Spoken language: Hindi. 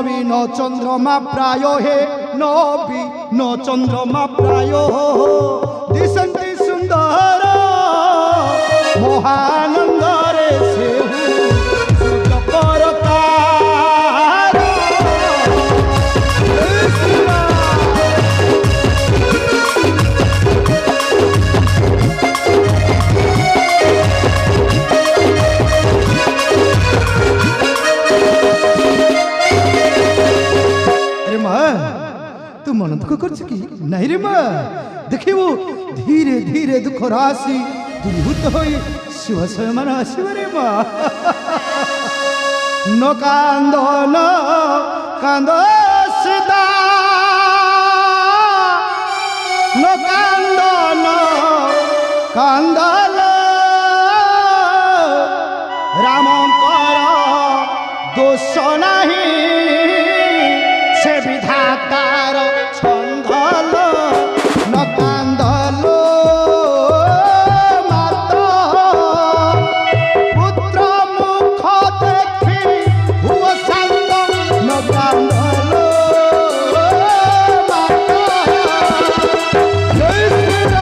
নবীন চন্দ্রমা প্রায় হে নবীন চন্দ্রমা প্রায় দিশন্তি সুন্দর মহানন্দরে সেহু পরতার तू मन दुख कर नहीं रे माँ देखिए धीरे धीरे दुख राशि दूरीभूत हो शिव स्वयं आसव रे माँ न कांद न कांद सदा न कांद न कांदल रामकर दोष नहीं से विधातार